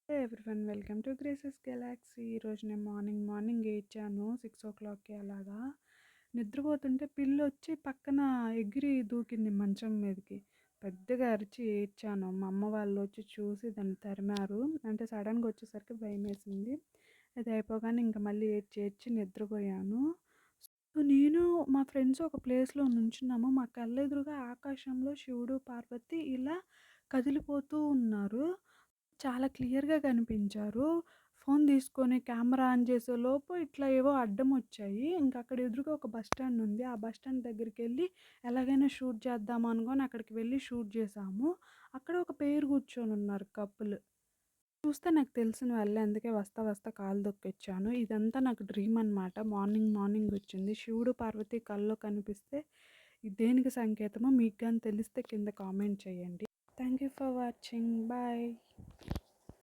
Hey everyone, welcome to graces Galaxy. ఈరోజు నేను morning లేచాను 6 o'clockకి అలాగా. నిద్రపోతుంటే పిల్లొచ్చి పక్కన ఎగిరి దూకింది మంచం మీదకి. పెద్దగా అరిచి ఏడ్చాను. మా అమ్మ వాళ్ళు వచ్చి చూసి దాన్ని తరిమారు. అంటే సడన్గా వచ్చేసరికి భయమేసింది. అది అయిపోగానే ఇంకా మళ్ళీ ఏడ్చి ఏడ్చి నిద్రపోయాను. సో నేను మా ఫ్రెండ్స్ ఒక ప్లేస్లో నుంచున్నాము. మా కళ్ళెదురుగా ఆకాశంలో శివుడు పార్వతి ఇలా కదిలిపోతూ ఉన్నారు. చాలా క్లియర్‌గా కనిపించారు. ఫోన్ తీసుకొని కెమెరా ఆన్ చేసేలోపు ఇట్లా ఏవో అడ్డమొచ్చాయి. ఇంక అక్కడ ఎదురుగా ఒక బస్ స్టాండ్ ఉంది. ఆ బస్ స్టాండ్ దగ్గరికెళ్ళి ఎలాగైనా షూట్ చేద్దాం అనుకోని అక్కడికి వెళ్ళి షూట్ చేశాము. అక్కడ ఒక పెయిర్ కూర్చొనున్నారు కపుల్. చూస్తే నాకు తెలిసిన వాళ్ళే. అందుకే వస్తా వస్తా కాలు తొక్కిచ్చాను. ఇదంతా నాకు డ్రీమ్ అనమాట. మార్నింగ్ వచ్చింది. శివుడు, పార్వతి కల్లో కనిపిస్తే ఇది దేనికి సంకేతమో మీకు గాని తెలిస్తే కింద కామెంట్ చేయండి. Thank you for watching. Bye.